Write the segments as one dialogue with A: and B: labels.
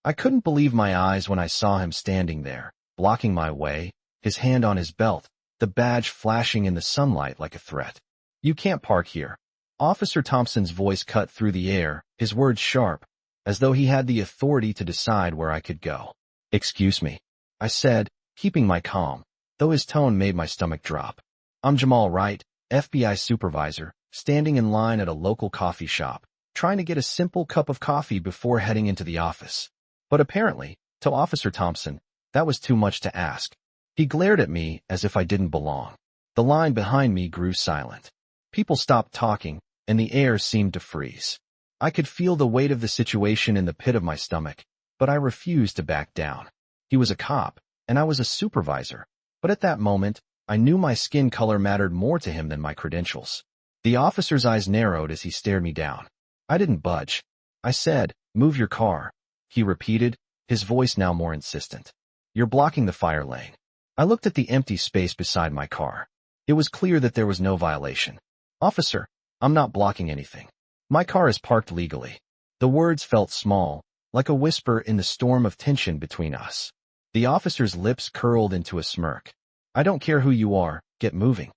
A: I couldn't believe my eyes when I saw him standing there, blocking my way, his hand on his belt, the badge flashing in the sunlight like a threat. "You can't park here." Officer Thompson's voice cut through the air, his words sharp, as though he had the authority to decide where I could go. "Excuse me," I said, keeping my calm, though his tone made my stomach drop. "I'm Jamal Wright, FBI supervisor, standing in line at a local coffee shop, trying to get a simple cup of coffee before heading into the office." But apparently, to Officer Thompson, that was too much to ask. He glared at me as if I didn't belong. The line behind me grew silent. People stopped talking, and the air seemed to freeze. I could feel the weight of the situation in the pit of my stomach, but I refused to back down. He was a cop, and I was a supervisor, but at that moment, I knew my skin color mattered more to him than my credentials. The officer's eyes narrowed as he stared me down. I didn't budge. I said, "Move your car," he repeated, his voice now more insistent. "You're blocking the fire lane." I looked at the empty space beside my car. It was clear that there was no violation. "Officer, I'm not blocking anything. My car is parked legally." The words felt small, like a whisper in the storm of tension between us. The officer's lips curled into a smirk. "I don't care who you are, get moving."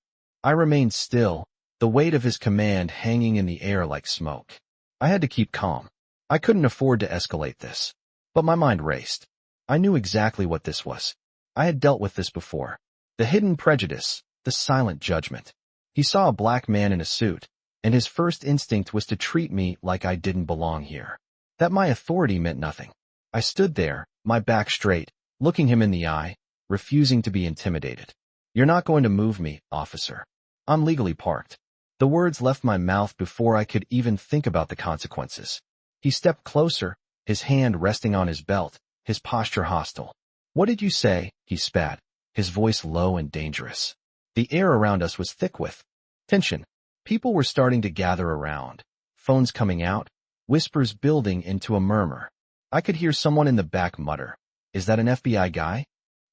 A: I remained still, the weight of his command hanging in the air like smoke. I had to keep calm. I couldn't afford to escalate this. But my mind raced. I knew exactly what this was. I had dealt with this before. The hidden prejudice, the silent judgment. He saw a black man in a suit, and his first instinct was to treat me like I didn't belong here. That my authority meant nothing. I stood there, my back straight, looking him in the eye, refusing to be intimidated. "You're not going to move me, officer. I'm legally parked." The words left my mouth before I could even think about the consequences. He stepped closer, his hand resting on his belt, his posture hostile. "What did you say?" he spat, his voice low and dangerous. The air around us was thick with tension. People were starting to gather around, phones coming out, whispers building into a murmur. I could hear someone in the back mutter, "Is that an FBI guy?"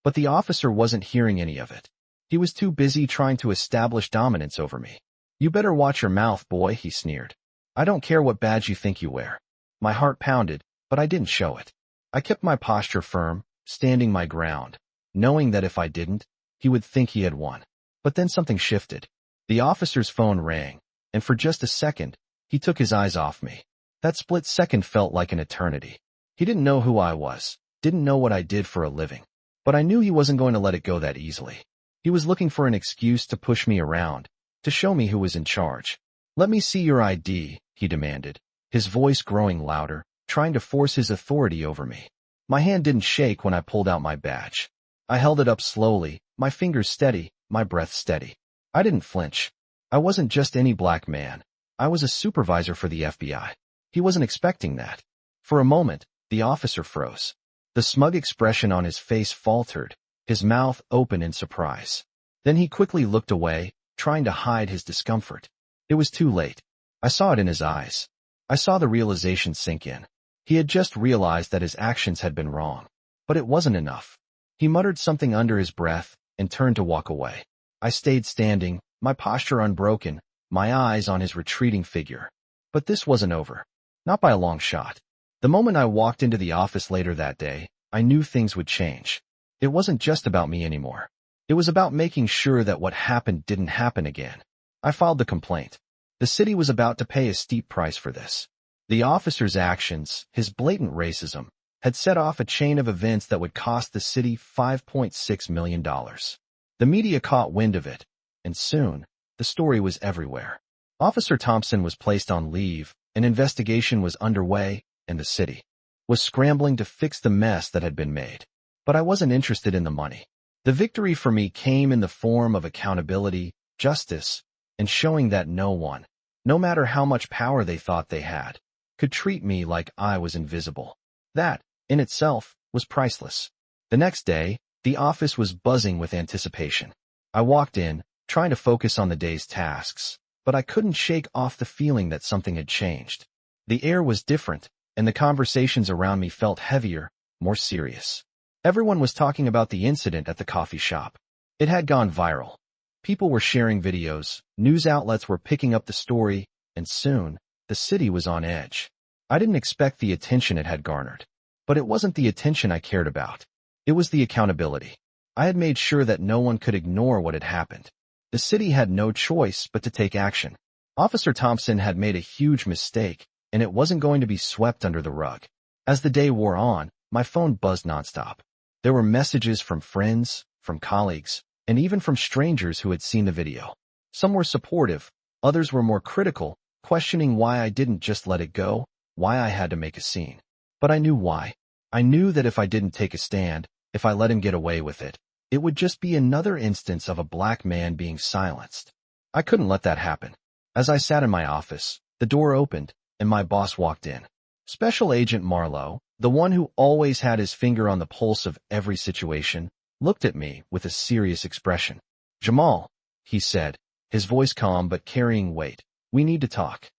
A: But the officer wasn't hearing any of it. He was too busy trying to establish dominance over me. "You better watch your mouth, boy," he sneered. "I don't care what badge you think you wear." My heart pounded, but I didn't show it. I kept my posture firm, standing my ground, knowing that if I didn't, he would think he had won. But then something shifted. The officer's phone rang, and for just a second, he took his eyes off me. That split second felt like an eternity. He didn't know who I was, didn't know what I did for a living. But I knew he wasn't going to let it go that easily. He was looking for an excuse to push me around, to show me who was in charge. "Let me see your ID," he demanded, his voice growing louder, trying to force his authority over me. My hand didn't shake when I pulled out my badge. I held it up slowly, my fingers steady, my breath steady. I didn't flinch. I wasn't just any black man. I was a supervisor for the FBI. He wasn't expecting that. For a moment, the officer froze. The smug expression on his face faltered, his mouth open in surprise. Then he quickly looked away, trying to hide his discomfort. It was too late. I saw it in his eyes. I saw the realization sink in. He had just realized that his actions had been wrong. But it wasn't enough. He muttered something under his breath and turned to walk away. I stayed standing, my posture unbroken, my eyes on his retreating figure. But this wasn't over. Not by a long shot. The moment I walked into the office later that day, I knew things would change. It wasn't just about me anymore. It was about making sure that what happened didn't happen again. I filed the complaint. The city was about to pay a steep price for this. The officer's actions, his blatant racism, had set off a chain of events that would cost the city $5.6 million. The media caught wind of it, and soon, the story was everywhere. Officer Thompson was placed on leave, an investigation was underway, and the city was scrambling to fix the mess that had been made. But I wasn't interested in the money. The victory for me came in the form of accountability, justice, and showing that no one, no matter how much power they thought they had, could treat me like I was invisible. That, in itself, was priceless. The next day, the office was buzzing with anticipation. I walked in, trying to focus on the day's tasks, but I couldn't shake off the feeling that something had changed. The air was different, and the conversations around me felt heavier, more serious. Everyone was talking about the incident at the coffee shop. It had gone viral. People were sharing videos, news outlets were picking up the story, and soon, the city was on edge. I didn't expect the attention it had garnered. But it wasn't the attention I cared about. It was the accountability. I had made sure that no one could ignore what had happened. The city had no choice but to take action. Officer Thompson had made a huge mistake, and it wasn't going to be swept under the rug. As the day wore on, my phone buzzed nonstop. There were messages from friends, from colleagues, and even from strangers who had seen the video. Some were supportive, others were more critical, questioning why I didn't just let it go, why I had to make a scene. But I knew why. I knew that if I didn't take a stand, if I let him get away with it, it would just be another instance of a black man being silenced. I couldn't let that happen. As I sat in my office, the door opened, and my boss walked in. Special Agent Marlowe, the one who always had his finger on the pulse of every situation, looked at me with a serious expression. "Jamal," he said, his voice calm but carrying weight, "we need to talk."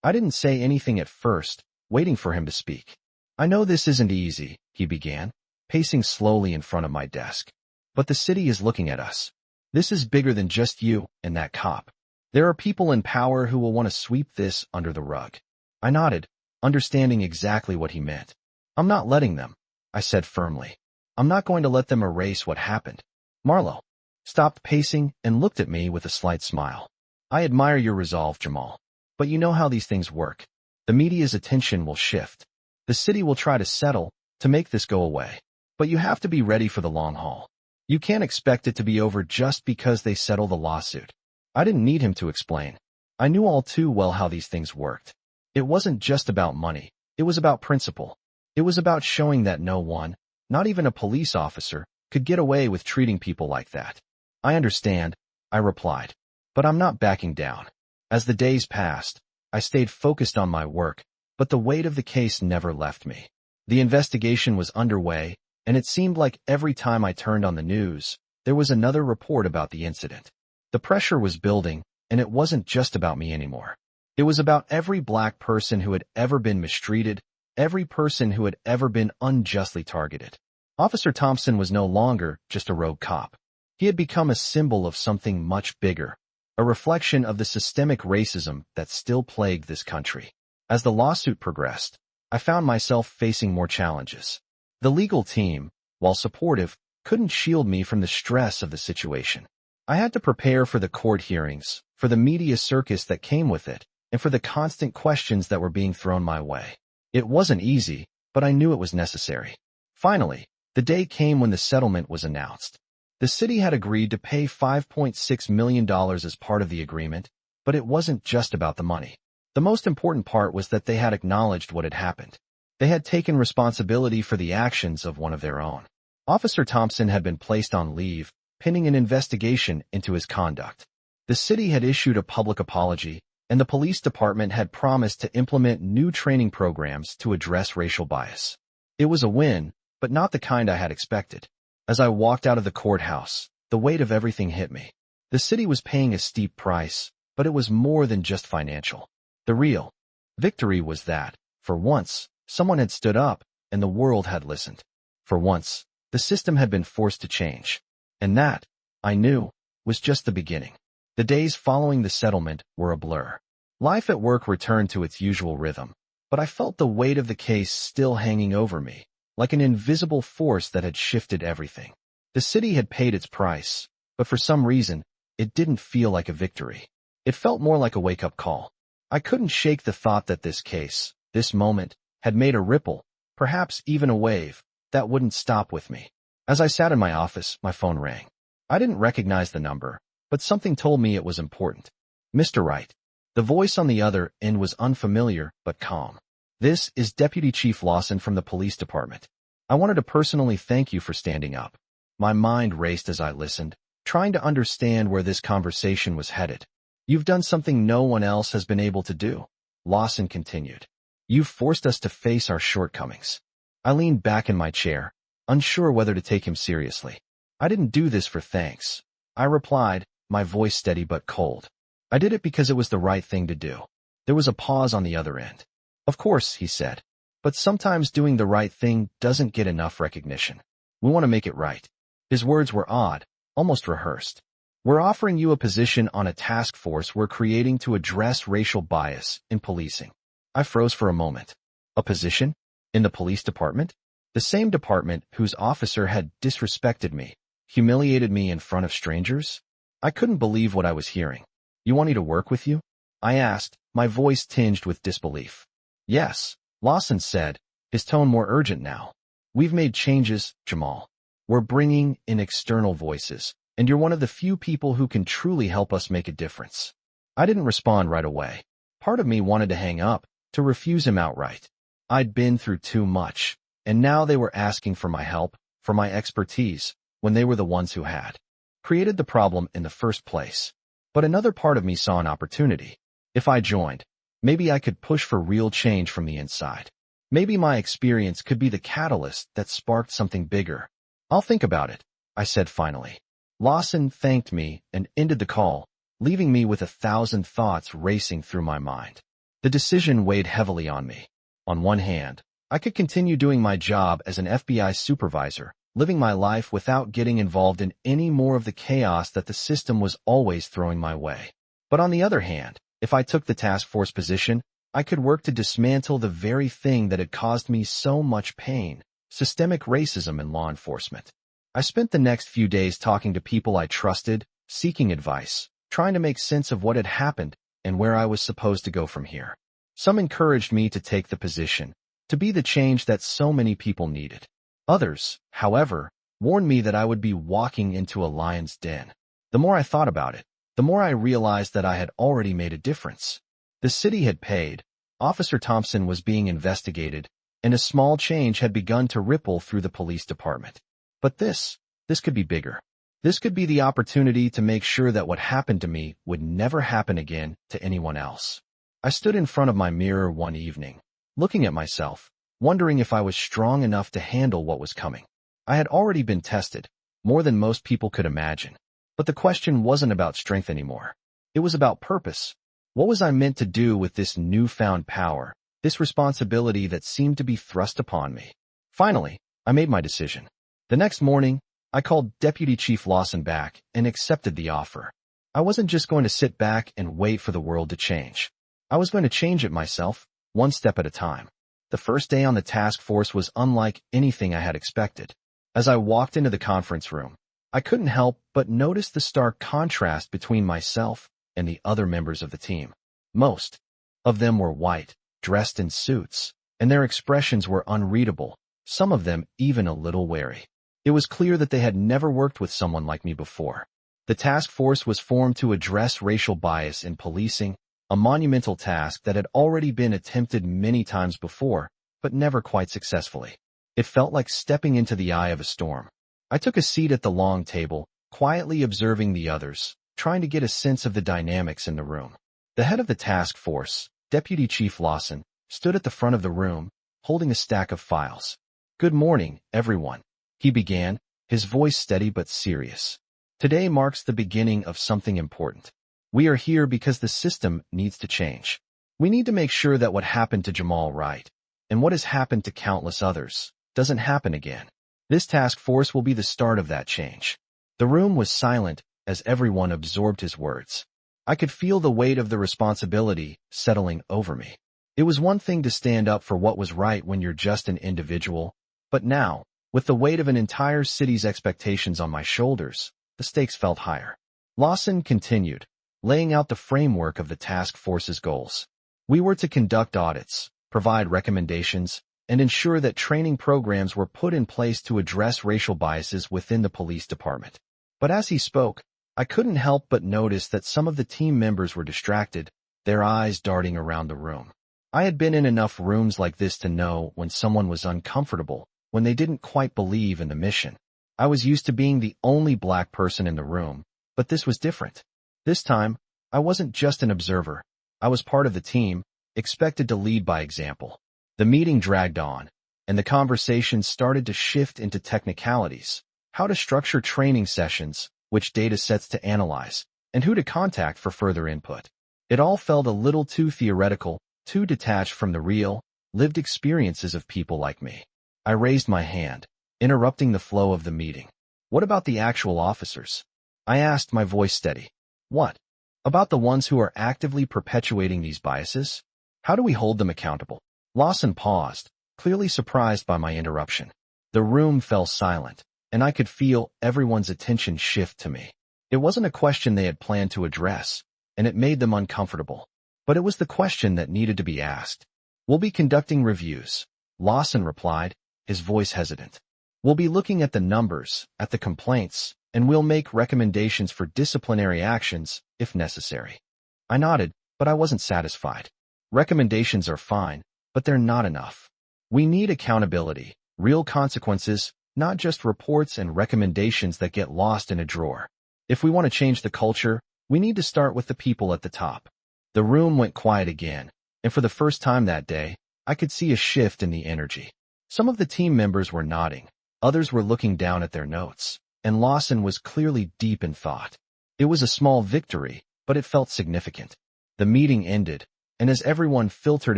A: I didn't say anything at first, waiting for him to speak. "I know this isn't easy," he began, pacing slowly in front of my desk. "But the city is looking at us. This is bigger than just you and that cop. There are people in power who will want to sweep this under the rug." I nodded, understanding exactly what he meant. "I'm not letting them," I said firmly. "I'm not going to let them erase what happened." Marlowe stopped pacing and looked at me with a slight smile. "I admire your resolve, Jamal. But you know how these things work. The media's attention will shift. The city will try to settle, to make this go away. But you have to be ready for the long haul. You can't expect it to be over just because they settle the lawsuit." I didn't need him to explain. I knew all too well how these things worked. It wasn't just about money. It was about principle. It was about showing that no one, not even a police officer, could get away with treating people like that. "I understand," I replied. "But I'm not backing down." As the days passed, I stayed focused on my work, but the weight of the case never left me. The investigation was underway, and it seemed like every time I turned on the news, there was another report about the incident. The pressure was building, and it wasn't just about me anymore. It was about every black person who had ever been mistreated, every person who had ever been unjustly targeted. Officer Thompson was no longer just a rogue cop. He had become a symbol of something much bigger, a reflection of the systemic racism that still plagued this country. As the lawsuit progressed, I found myself facing more challenges. The legal team, while supportive, couldn't shield me from the stress of the situation. I had to prepare for the court hearings, for the media circus that came with it, and for the constant questions that were being thrown my way. It wasn't easy, but I knew it was necessary. Finally, the day came when the settlement was announced. The city had agreed to pay $5.6 million as part of the agreement, but it wasn't just about the money. The most important part was that they had acknowledged what had happened. They had taken responsibility for the actions of one of their own. Officer Thompson had been placed on leave, pending an investigation into his conduct. The city had issued a public apology, and the police department had promised to implement new training programs to address racial bias. It was a win, but not the kind I had expected. As I walked out of the courthouse, the weight of everything hit me. The city was paying a steep price, but it was more than just financial. The real victory was that, for once, someone had stood up, and the world had listened. For once, the system had been forced to change. And that, I knew, was just the beginning. The days following the settlement were a blur. Life at work returned to its usual rhythm, but I felt the weight of the case still hanging over me, like an invisible force that had shifted everything. The city had paid its price, but for some reason, it didn't feel like a victory. It felt more like a wake-up call. I couldn't shake the thought that this case, this moment, had made a ripple, perhaps even a wave, that wouldn't stop with me. As I sat in my office, my phone rang. I didn't recognize the number, but something told me it was important. "Mr. Wright." The voice on the other end was unfamiliar, but calm. "This is Deputy Chief Lawson from the police department. I wanted to personally thank you for standing up." My mind raced as I listened, trying to understand where this conversation was headed. "You've done something no one else has been able to do," Lawson continued. "You've forced us to face our shortcomings." I leaned back in my chair, unsure whether to take him seriously. "I didn't do this for thanks," I replied, my voice steady but cold. "I did it because it was the right thing to do." There was a pause on the other end. "Of course," he said. "But sometimes doing the right thing doesn't get enough recognition. We want to make it right." His words were odd, almost rehearsed. "We're offering you a position on a task force we're creating to address racial bias in policing." I froze for a moment. A position? In the police department? The same department whose officer had disrespected me, humiliated me in front of strangers? I couldn't believe what I was hearing. You want me to work with you? I asked, my voice tinged with disbelief. Yes, Lawson said, his tone more urgent now. We've made changes, Jamal. We're bringing in external voices, and you're one of the few people who can truly help us make a difference. I didn't respond right away. Part of me wanted to hang up, to refuse him outright. I'd been through too much, and now they were asking for my help, for my expertise, when they were the ones who had created the problem in the first place. But another part of me saw an opportunity. If I joined, maybe I could push for real change from the inside. Maybe my experience could be the catalyst that sparked something bigger. I'll think about it, I said finally. Lawson thanked me and ended the call, leaving me with 1,000 thoughts racing through my mind. The decision weighed heavily on me. On one hand, I could continue doing my job as an FBI supervisor, living my life without getting involved in any more of the chaos that the system was always throwing my way. But on the other hand, if I took the task force position, I could work to dismantle the very thing that had caused me so much pain, systemic racism in law enforcement. I spent the next few days talking to people I trusted, seeking advice, trying to make sense of what had happened and where I was supposed to go from here. Some encouraged me to take the position, to be the change that so many people needed. Others, however, warned me that I would be walking into a lion's den. The more I thought about it, the more I realized that I had already made a difference. The city had paid, Officer Thompson was being investigated, and a small change had begun to ripple through the police department. But this could be bigger. This could be the opportunity to make sure that what happened to me would never happen again to anyone else. I stood in front of my mirror one evening, looking at myself, wondering if I was strong enough to handle what was coming. I had already been tested, more than most people could imagine. But the question wasn't about strength anymore. It was about purpose. What was I meant to do with this newfound power, this responsibility that seemed to be thrust upon me? Finally, I made my decision. The next morning, I called Deputy Chief Lawson back and accepted the offer. I wasn't just going to sit back and wait for the world to change. I was going to change it myself, one step at a time. The first day on the task force was unlike anything I had expected. As I walked into the conference room, I couldn't help but notice the stark contrast between myself and the other members of the team. Most of them were white, dressed in suits, and their expressions were unreadable, some of them even a little wary. It was clear that they had never worked with someone like me before. The task force was formed to address racial bias in policing, a monumental task that had already been attempted many times before, but never quite successfully. It felt like stepping into the eye of a storm. I took a seat at the long table, quietly observing the others, trying to get a sense of the dynamics in the room. The head of the task force, Deputy Chief Lawson, stood at the front of the room, holding a stack of files. "Good morning, everyone," he began, his voice steady but serious. "Today marks the beginning of something important. We are here because the system needs to change. We need to make sure that what happened to Jamal Wright, and what has happened to countless others, doesn't happen again. This task force will be the start of that change." The room was silent as everyone absorbed his words. I could feel the weight of the responsibility settling over me. It was one thing to stand up for what was right when you're just an individual, but now, with the weight of an entire city's expectations on my shoulders, the stakes felt higher. Lawson continued, laying out the framework of the task force's goals. We were to conduct audits, provide recommendations, and ensure that training programs were put in place to address racial biases within the police department. But as he spoke, I couldn't help but notice that some of the team members were distracted, their eyes darting around the room. I had been in enough rooms like this to know when someone was uncomfortable, when they didn't quite believe in the mission. I was used to being the only black person in the room, but this was different. This time, I wasn't just an observer. I was part of the team, expected to lead by example. The meeting dragged on, and the conversation started to shift into technicalities, how to structure training sessions, which data sets to analyze, and who to contact for further input. It all felt a little too theoretical, too detached from the real, lived experiences of people like me. I raised my hand, interrupting the flow of the meeting. "What about the actual officers?" I asked, my voice steady. "What? About the ones who are actively perpetuating these biases? How do we hold them accountable?" Lawson paused, clearly surprised by my interruption. The room fell silent, and I could feel everyone's attention shift to me. It wasn't a question they had planned to address, and it made them uncomfortable. But it was the question that needed to be asked. "We'll be conducting reviews," Lawson replied, his voice hesitant. "We'll be looking at the numbers, at the complaints, and we'll make recommendations for disciplinary actions if necessary." I nodded, but I wasn't satisfied. Recommendations are fine, but they're not enough. We need accountability, real consequences, not just reports and recommendations that get lost in a drawer. If we want to change the culture, we need to start with the people at the top. The room went quiet again, and for the first time that day, I could see a shift in the energy. Some of the team members were nodding, others were looking down at their notes, and Lawson was clearly deep in thought. It was a small victory, but it felt significant. The meeting ended, and as everyone filtered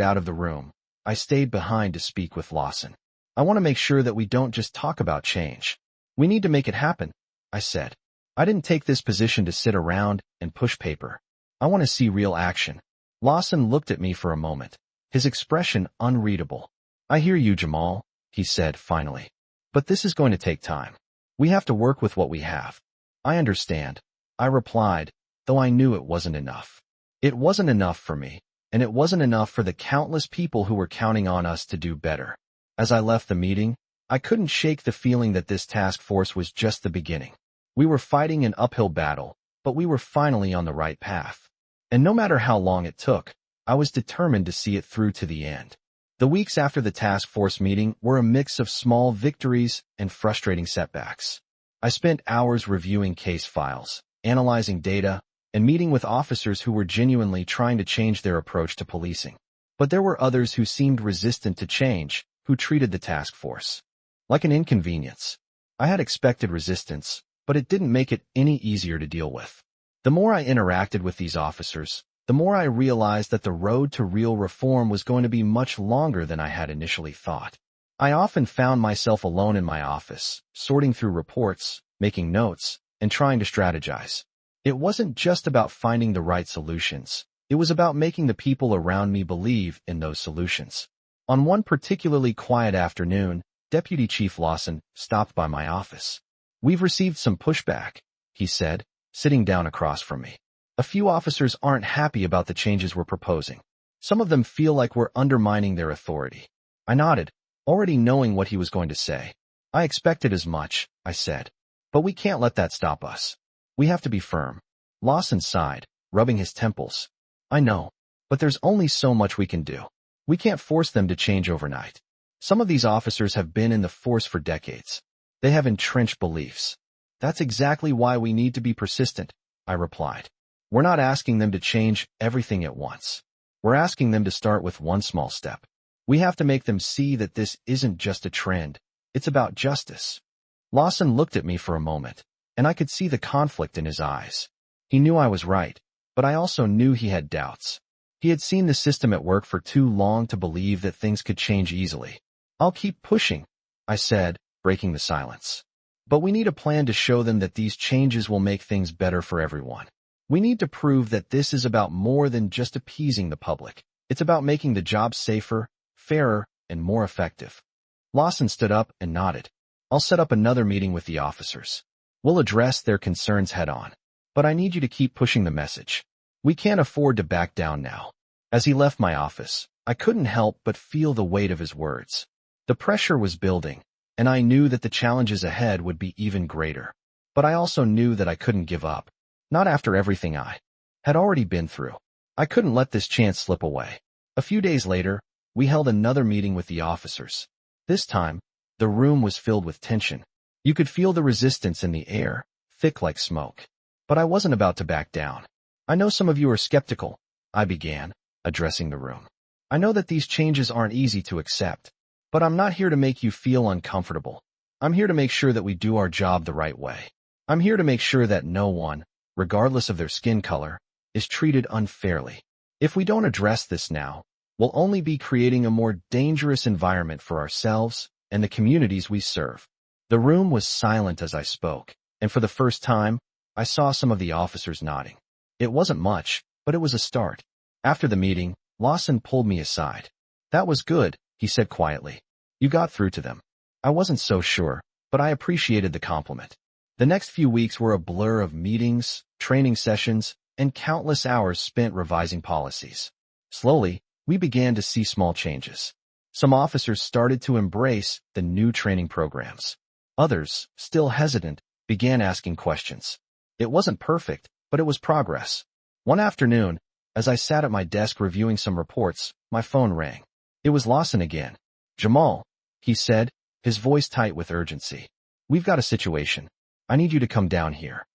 A: out of the room, I stayed behind to speak with Lawson. "I want to make sure that we don't just talk about change. We need to make it happen," I said. "I didn't take this position to sit around and push paper. I want to see real action." Lawson looked at me for a moment, his expression unreadable. "I hear you, Jamal," he said finally. "But this is going to take time. We have to work with what we have." "I understand," I replied, though I knew it wasn't enough. It wasn't enough for me, and it wasn't enough for the countless people who were counting on us to do better. As I left the meeting, I couldn't shake the feeling that this task force was just the beginning. We were fighting an uphill battle, but we were finally on the right path. And no matter how long it took, I was determined to see it through to the end. The weeks after the task force meeting were a mix of small victories and frustrating setbacks. I spent hours reviewing case files, analyzing data, and meeting with officers who were genuinely trying to change their approach to policing. But there were others who seemed resistant to change, who treated the task force like an inconvenience. I had expected resistance, but it didn't make it any easier to deal with. The more I interacted with these officers, the more I realized that the road to real reform was going to be much longer than I had initially thought. I often found myself alone in my office, sorting through reports, making notes, and trying to strategize. It wasn't just about finding the right solutions. It was about making the people around me believe in those solutions. On one particularly quiet afternoon, Deputy Chief Lawson stopped by my office. "We've received some pushback," he said, sitting down across from me. "A few officers aren't happy about the changes we're proposing. Some of them feel like we're undermining their authority." I nodded, already knowing what he was going to say. "I expected as much," I said. "But we can't let that stop us. We have to be firm." Lawson sighed, rubbing his temples. "I know, but there's only so much we can do. We can't force them to change overnight. Some of these officers have been in the force for decades. They have entrenched beliefs." "That's exactly why we need to be persistent," I replied. "We're not asking them to change everything at once. We're asking them to start with one small step. We have to make them see that this isn't just a trend. It's about justice." Lawson looked at me for a moment, and I could see the conflict in his eyes. He knew I was right, but I also knew he had doubts. He had seen the system at work for too long to believe that things could change easily. "I'll keep pushing," I said, breaking the silence. "But we need a plan to show them that these changes will make things better for everyone. We need to prove that this is about more than just appeasing the public. It's about making the job safer, fairer, and more effective." Lawson stood up and nodded. "I'll set up another meeting with the officers. We'll address their concerns head-on. But I need you to keep pushing the message. We can't afford to back down now." As he left my office, I couldn't help but feel the weight of his words. The pressure was building, and I knew that the challenges ahead would be even greater. But I also knew that I couldn't give up. Not after everything I had already been through. I couldn't let this chance slip away. A few days later, we held another meeting with the officers. This time, the room was filled with tension. You could feel the resistance in the air, thick like smoke. But I wasn't about to back down. "I know some of you are skeptical," I began, addressing the room. "I know that these changes aren't easy to accept. But I'm not here to make you feel uncomfortable. I'm here to make sure that we do our job the right way. I'm here to make sure that no one, regardless of their skin color, is treated unfairly. If we don't address this now, we'll only be creating a more dangerous environment for ourselves and the communities we serve." The room was silent as I spoke, and for the first time, I saw some of the officers nodding. It wasn't much, but it was a start. After the meeting, Lawson pulled me aside. "That was good," he said quietly. "You got through to them. I wasn't so sure, but I appreciated the compliment. The next few weeks were a blur of meetings, training sessions, and countless hours spent revising policies. Slowly, we began to see small changes. Some officers started to embrace the new training programs. Others, still hesitant, began asking questions. It wasn't perfect, but it was progress. One afternoon, as I sat at my desk reviewing some reports, my phone rang. It was Lawson again. "Jamal," he said, his voice tight with urgency. "We've got a situation. I need you to come down here."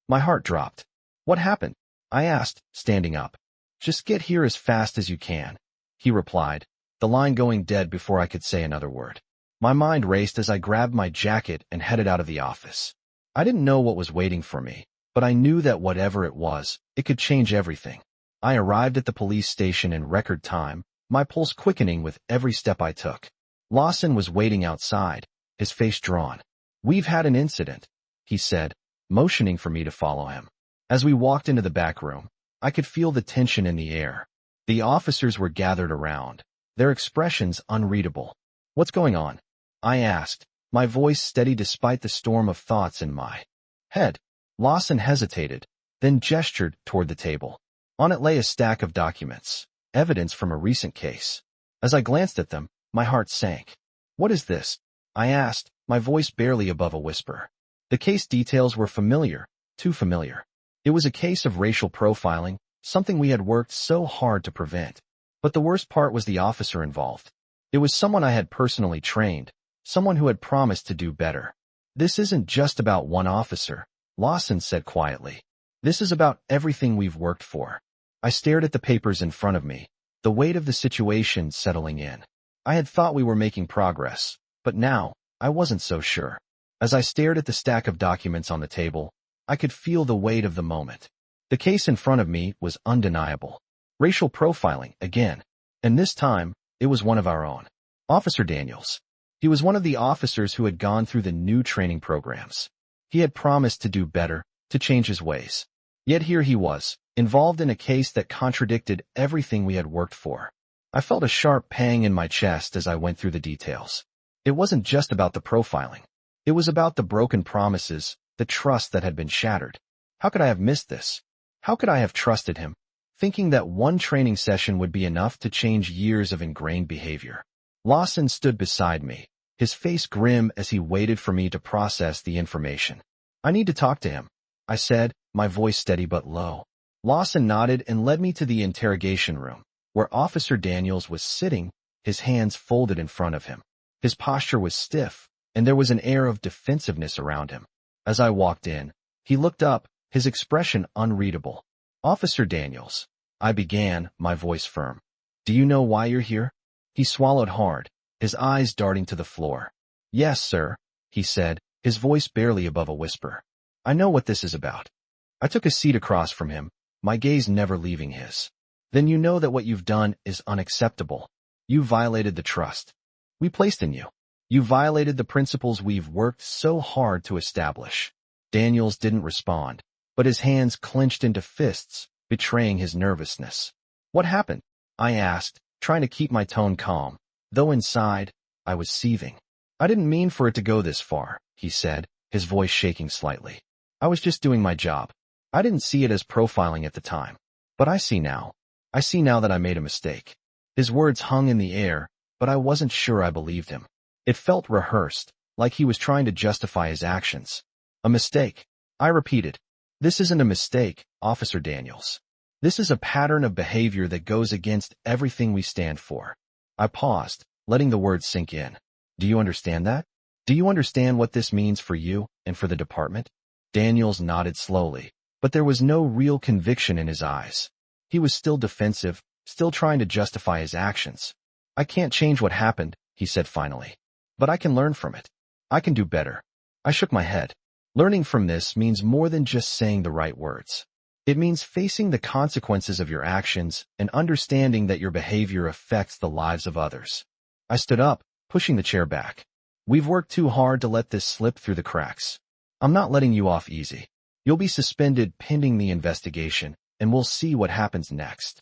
A: My heart dropped. "What happened?" I asked, standing up. "Just get here as fast as you can," he replied, the line going dead before I could say another word. My mind raced as I grabbed my jacket and headed out of the office. I didn't know what was waiting for me, but I knew that whatever it was, it could change everything. I arrived at the police station in record time, my pulse quickening with every step I took. Lawson was waiting outside, his face drawn. "We've had an incident," he said, motioning for me to follow him. As we walked into the back room, I could feel the tension in the air. The officers were gathered around, their expressions unreadable. "What's going on?" I asked, my voice steady despite the storm of thoughts in my head. Lawson hesitated, then gestured toward the table. On it lay a stack of documents, evidence from a recent case. As I glanced at them, my heart sank. "What is this?" I asked, my voice barely above a whisper. The case details were familiar, too familiar. It was a case of racial profiling, something we had worked so hard to prevent. But the worst part was the officer involved. It was someone I had personally trained, someone who had promised to do better. "This isn't just about one officer," Lawson said quietly. "This is about everything we've worked for." I stared at the papers in front of me, the weight of the situation settling in. I had thought we were making progress, but now, I wasn't so sure. As I stared at the stack of documents on the table, I could feel the weight of the moment. The case in front of me was undeniable. Racial profiling, again. And this time, it was one of our own. Officer Daniels. He was one of the officers who had gone through the new training programs. He had promised to do better, to change his ways. Yet here he was, involved in a case that contradicted everything we had worked for. I felt a sharp pang in my chest as I went through the details. It wasn't just about the profiling. It was about the broken promises, the trust that had been shattered. How could I have missed this? How could I have trusted him, thinking that one training session would be enough to change years of ingrained behavior? Lawson stood beside me, his face grim as he waited for me to process the information. "I need to talk to him," I said, my voice steady but low. Lawson nodded and led me to the interrogation room, where Officer Daniels was sitting, his hands folded in front of him. His posture was stiff, and there was an air of defensiveness around him. As I walked in, he looked up, his expression unreadable. "Officer Daniels," I began, my voice firm. "Do you know why you're here?" He swallowed hard, his eyes darting to the floor. "Yes, sir," he said, his voice barely above a whisper. "I know what this is about." I took a seat across from him, my gaze never leaving his. "Then you know that what you've done is unacceptable. You violated the trust we placed in you. You violated the principles we've worked so hard to establish." Daniels didn't respond, but his hands clenched into fists, betraying his nervousness. "What happened?" I asked, trying to keep my tone calm, though inside, I was seething. "I didn't mean for it to go this far," he said, his voice shaking slightly. "I was just doing my job. I didn't see it as profiling at the time. But I see now. I see now that I made a mistake." His words hung in the air, but I wasn't sure I believed him. It felt rehearsed, like he was trying to justify his actions. "A mistake," I repeated. "This isn't a mistake, Officer Daniels. This is a pattern of behavior that goes against everything we stand for." I paused, letting the words sink in. "Do you understand that? Do you understand what this means for you and for the department?" Daniels nodded slowly, but there was no real conviction in his eyes. He was still defensive, still trying to justify his actions. "I can't change what happened," he said finally. "But I can learn from it. I can do better." I shook my head. Learning from this means more than just saying the right words. It means facing the consequences of your actions and understanding that your behavior affects the lives of others. I stood up, pushing the chair back. "We've worked too hard to let this slip through the cracks. I'm not letting you off easy. You'll be suspended pending the investigation, and we'll see what happens next."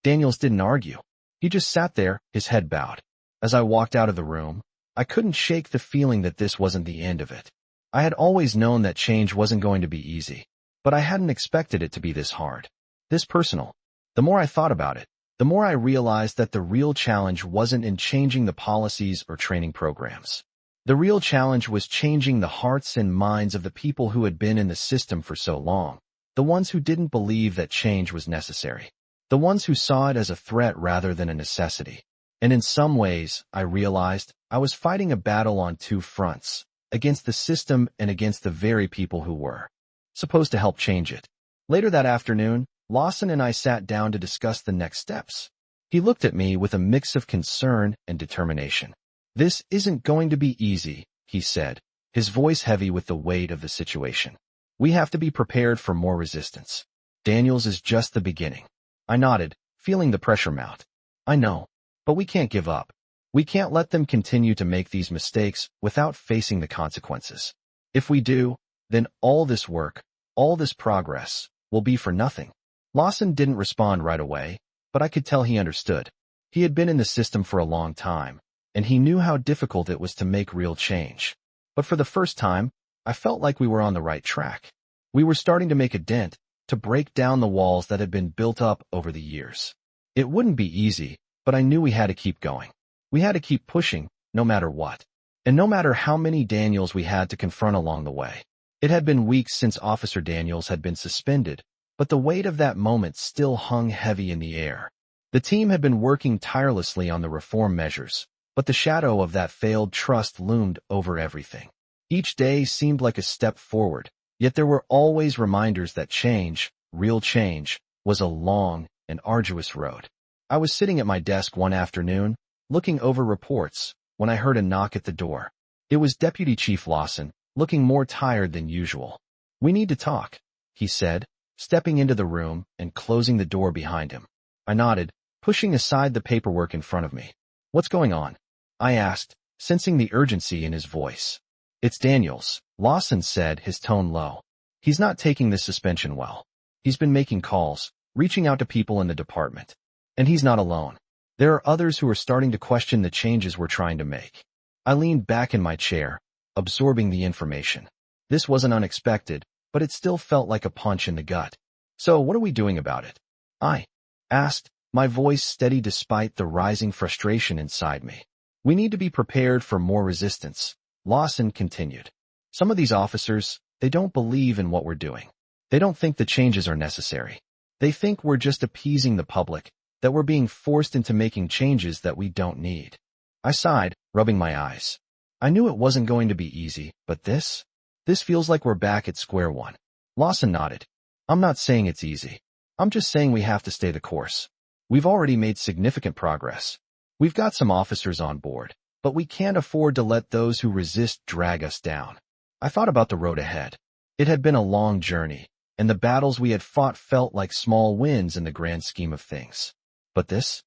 A: Daniels didn't argue. He just sat there, his head bowed. As I walked out of the room, I couldn't shake the feeling that this wasn't the end of it. I had always known that change wasn't going to be easy, but I hadn't expected it to be this hard, this personal. The more I thought about it, the more I realized that the real challenge wasn't in changing the policies or training programs. The real challenge was changing the hearts and minds of the people who had been in the system for so long, the ones who didn't believe that change was necessary, the ones who saw it as a threat rather than a necessity. And in some ways, I realized I was fighting a battle on two fronts, against the system and against the very people who were supposed to help change it. Later that afternoon, Lawson and I sat down to discuss the next steps. He looked at me with a mix of concern and determination. "This isn't going to be easy," he said, his voice heavy with the weight of the situation. "We have to be prepared for more resistance. Daniels is just the beginning." I nodded, feeling the pressure mount. "I know, but we can't give up. We can't let them continue to make these mistakes without facing the consequences. If we do, then all this work, all this progress, will be for nothing." Lawson didn't respond right away, but I could tell he understood. He had been in the system for a long time, and he knew how difficult it was to make real change. But for the first time, I felt like we were on the right track. We were starting to make a dent, to break down the walls that had been built up over the years. It wouldn't be easy, but I knew we had to keep going. We had to keep pushing, no matter what. And no matter how many Daniels we had to confront along the way. It had been weeks since Officer Daniels had been suspended, but the weight of that moment still hung heavy in the air. The team had been working tirelessly on the reform measures, but the shadow of that failed trust loomed over everything. Each day seemed like a step forward, yet there were always reminders that change, real change, was a long and arduous road. I was sitting at my desk one afternoon, looking over reports, when I heard a knock at the door. It was Deputy Chief Lawson, looking more tired than usual. "We need to talk," he said, stepping into the room and closing the door behind him. I nodded, pushing aside the paperwork in front of me. "What's going on?" I asked, sensing the urgency in his voice. "It's Daniels," Lawson said, his tone low. "He's not taking this suspension well. He's been making calls, reaching out to people in the department. And he's not alone. There are others who are starting to question the changes we're trying to make." I leaned back in my chair, absorbing the information. This wasn't unexpected, but it still felt like a punch in the gut. "So what are we doing about it?" I asked, my voice steady despite the rising frustration inside me. "We need to be prepared for more resistance," Lawson continued. "Some of these officers, they don't believe in what we're doing. They don't think the changes are necessary. They think we're just appeasing the public, that we're being forced into making changes that we don't need." I sighed, rubbing my eyes. I knew it wasn't going to be easy, but this feels like we're back at square one. Lawson nodded. "I'm not saying it's easy. I'm just saying we have to stay the course. We've already made significant progress. We've got some officers on board, but we can't afford to let those who resist drag us down." I thought about the road ahead. It had been a long journey, and the battles we had fought felt like small wins in the grand scheme of things. But this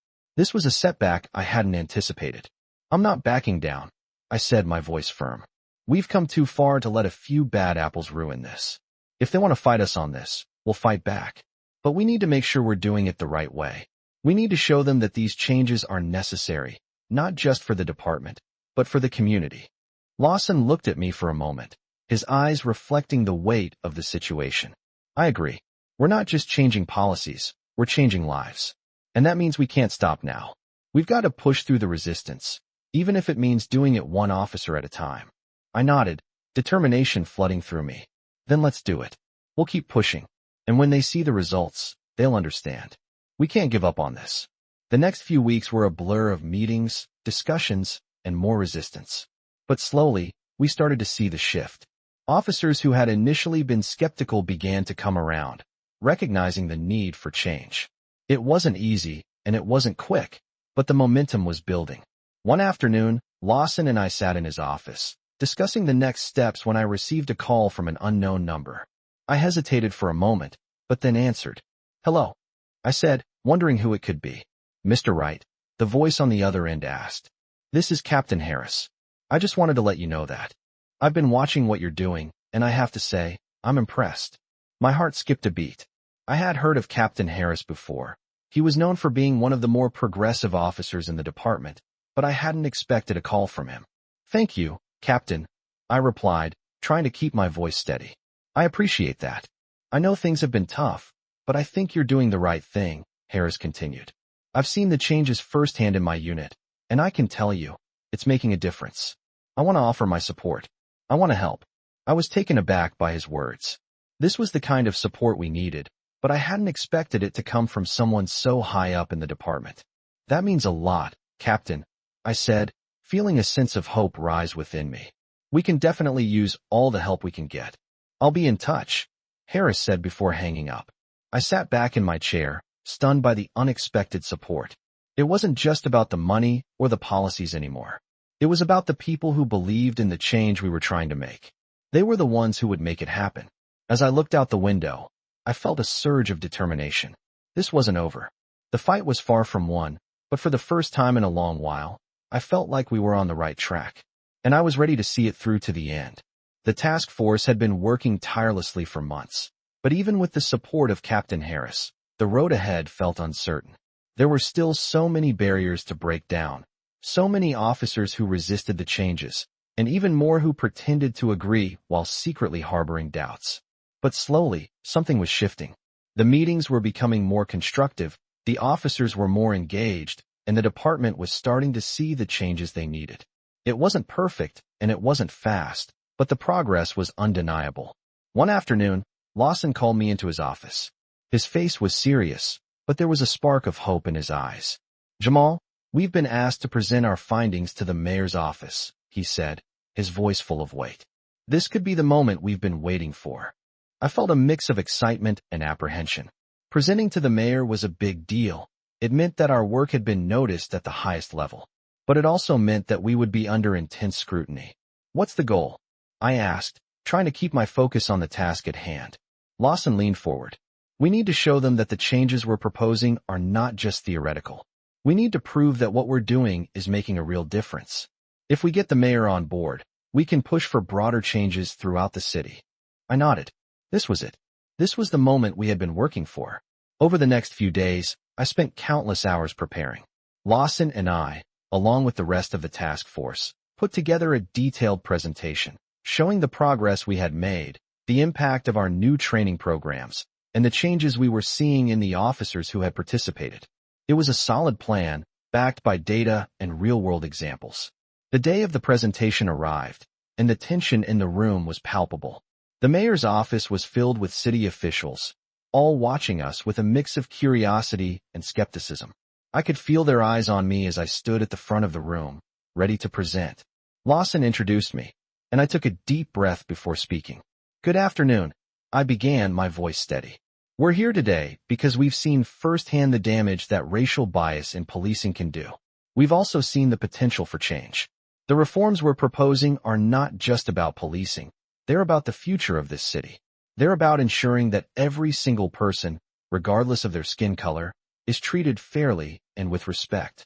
A: was a setback I hadn't anticipated. "I'm not backing down," I said, my voice firm. "We've come too far to let a few bad apples ruin this. If they want to fight us on this, we'll fight back. But we need to make sure we're doing it the right way. We need to show them that these changes are necessary, not just for the department, but for the community." Lawson looked at me for a moment, his eyes reflecting the weight of the situation. "I agree. We're not just changing policies, we're changing lives. And that means we can't stop now. We've got to push through the resistance, even if it means doing it one officer at a time." I nodded, determination flooding through me. "Then let's do it. We'll keep pushing. And when they see the results, they'll understand. We can't give up on this." The next few weeks were a blur of meetings, discussions, and more resistance. But slowly, we started to see the shift. Officers who had initially been skeptical began to come around, recognizing the need for change. It wasn't easy, and it wasn't quick, but the momentum was building. One afternoon, Lawson and I sat in his office, discussing the next steps when I received a call from an unknown number. I hesitated for a moment, but then answered. "Hello," I said, wondering who it could be. "Mr. Wright," the voice on the other end asked. "This is Captain Harris. I just wanted to let you know that. I've been watching what you're doing, and I have to say, I'm impressed." My heart skipped a beat. I had heard of Captain Harris before. He was known for being one of the more progressive officers in the department, but I hadn't expected a call from him. Thank you, Captain, I replied, trying to keep my voice steady. I appreciate that. I know things have been tough, but I think you're doing the right thing, Harris continued. I've seen the changes firsthand in my unit, and I can tell you, it's making a difference. I want to offer my support. I want to help. I was taken aback by his words. This was the kind of support we needed, but I hadn't expected it to come from someone so high up in the department. That means a lot, Captain, I said, feeling a sense of hope rise within me. We can definitely use all the help we can get. I'll be in touch, Harris said before hanging up. I sat back in my chair, stunned by the unexpected support. It wasn't just about the money or the policies anymore. It was about the people who believed in the change we were trying to make. They were the ones who would make it happen. As I looked out the window, I felt a surge of determination. This wasn't over. The fight was far from won, but for the first time in a long while, I felt like we were on the right track, and I was ready to see it through to the end. The task force had been working tirelessly for months, but even with the support of Captain Harris, the road ahead felt uncertain. There were still so many barriers to break down, so many officers who resisted the changes, and even more who pretended to agree while secretly harboring doubts. But slowly, something was shifting. The meetings were becoming more constructive, the officers were more engaged, and the department was starting to see the changes they needed. It wasn't perfect, and it wasn't fast, but the progress was undeniable. One afternoon, Lawson called me into his office. His face was serious, but there was a spark of hope in his eyes. "Jamal, we've been asked to present our findings to the mayor's office," he said, his voice full of weight. "This could be the moment we've been waiting for." I felt a mix of excitement and apprehension. Presenting to the mayor was a big deal. It meant that our work had been noticed at the highest level. But it also meant that we would be under intense scrutiny. "What's the goal?" I asked, trying to keep my focus on the task at hand. Lawson leaned forward. "We need to show them that the changes we're proposing are not just theoretical. We need to prove that what we're doing is making a real difference. If we get the mayor on board, we can push for broader changes throughout the city." I nodded. This was it. This was the moment we had been working for. Over the next few days, I spent countless hours preparing. Lawson and I, along with the rest of the task force, put together a detailed presentation, showing the progress we had made, the impact of our new training programs, and the changes we were seeing in the officers who had participated. It was a solid plan, backed by data and real-world examples. The day of the presentation arrived, and the tension in the room was palpable. The mayor's office was filled with city officials, all watching us with a mix of curiosity and skepticism. I could feel their eyes on me as I stood at the front of the room, ready to present. Lawson introduced me, and I took a deep breath before speaking. "Good afternoon," I began, my voice steady. "We're here today because we've seen firsthand the damage that racial bias in policing can do. We've also seen the potential for change. The reforms we're proposing are not just about policing. They're about the future of this city. They're about ensuring that every single person, regardless of their skin color, is treated fairly and with respect."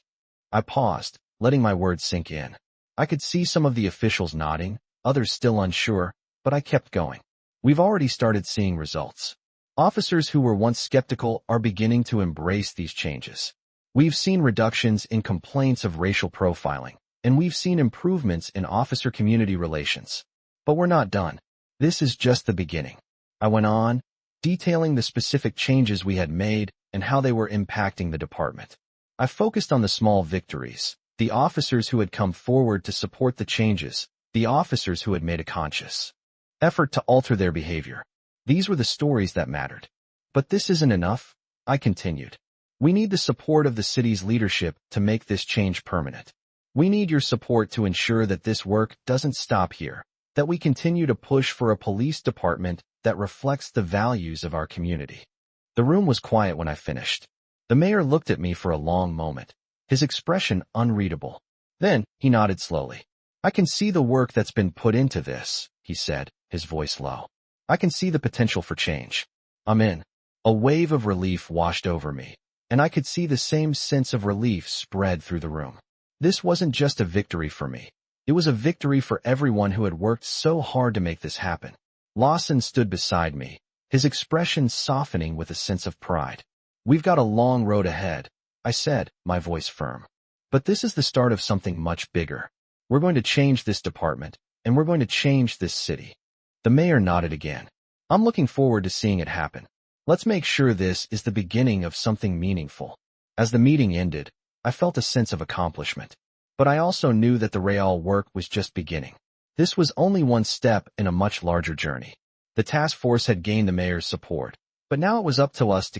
A: I paused, letting my words sink in. I could see some of the officials nodding, others still unsure, but I kept going. "We've already started seeing results. Officers who were once skeptical are beginning to embrace these changes. We've seen reductions in complaints of racial profiling, and we've seen improvements in officer-community relations. But we're not done. This is just the beginning." I went on, detailing the specific changes we had made and how they were impacting the department. I focused on the small victories, the officers who had come forward to support the changes, the officers who had made a conscious effort to alter their behavior. These were the stories that mattered. "But this isn't enough," I continued. "We need the support of the city's leadership to make this change permanent. We need your support to ensure that this work doesn't stop here, that we continue to push for a police department that reflects the values of our community." The room was quiet when I finished. The mayor looked at me for a long moment, his expression unreadable. Then, he nodded slowly. "I can see the work that's been put into this," he said, his voice low. "I can see the potential for change. I'm in." A wave of relief washed over me, and I could see the same sense of relief spread through the room. This wasn't just a victory for me. It was a victory for everyone who had worked so hard to make this happen. Lawson stood beside me, his expression softening with a sense of pride. "We've got a long road ahead," I said, my voice firm. "But this is the start of something much bigger. We're going to change this department, and we're going to change this city. The mayor nodded again. I'm looking forward to seeing it happen. Let's make sure this is the beginning of something meaningful. As the meeting ended, I felt a sense of accomplishment. But I also knew that the real work was just beginning. This was only one step in a much larger journey. The task force had gained the mayor's support, but now it was up to us to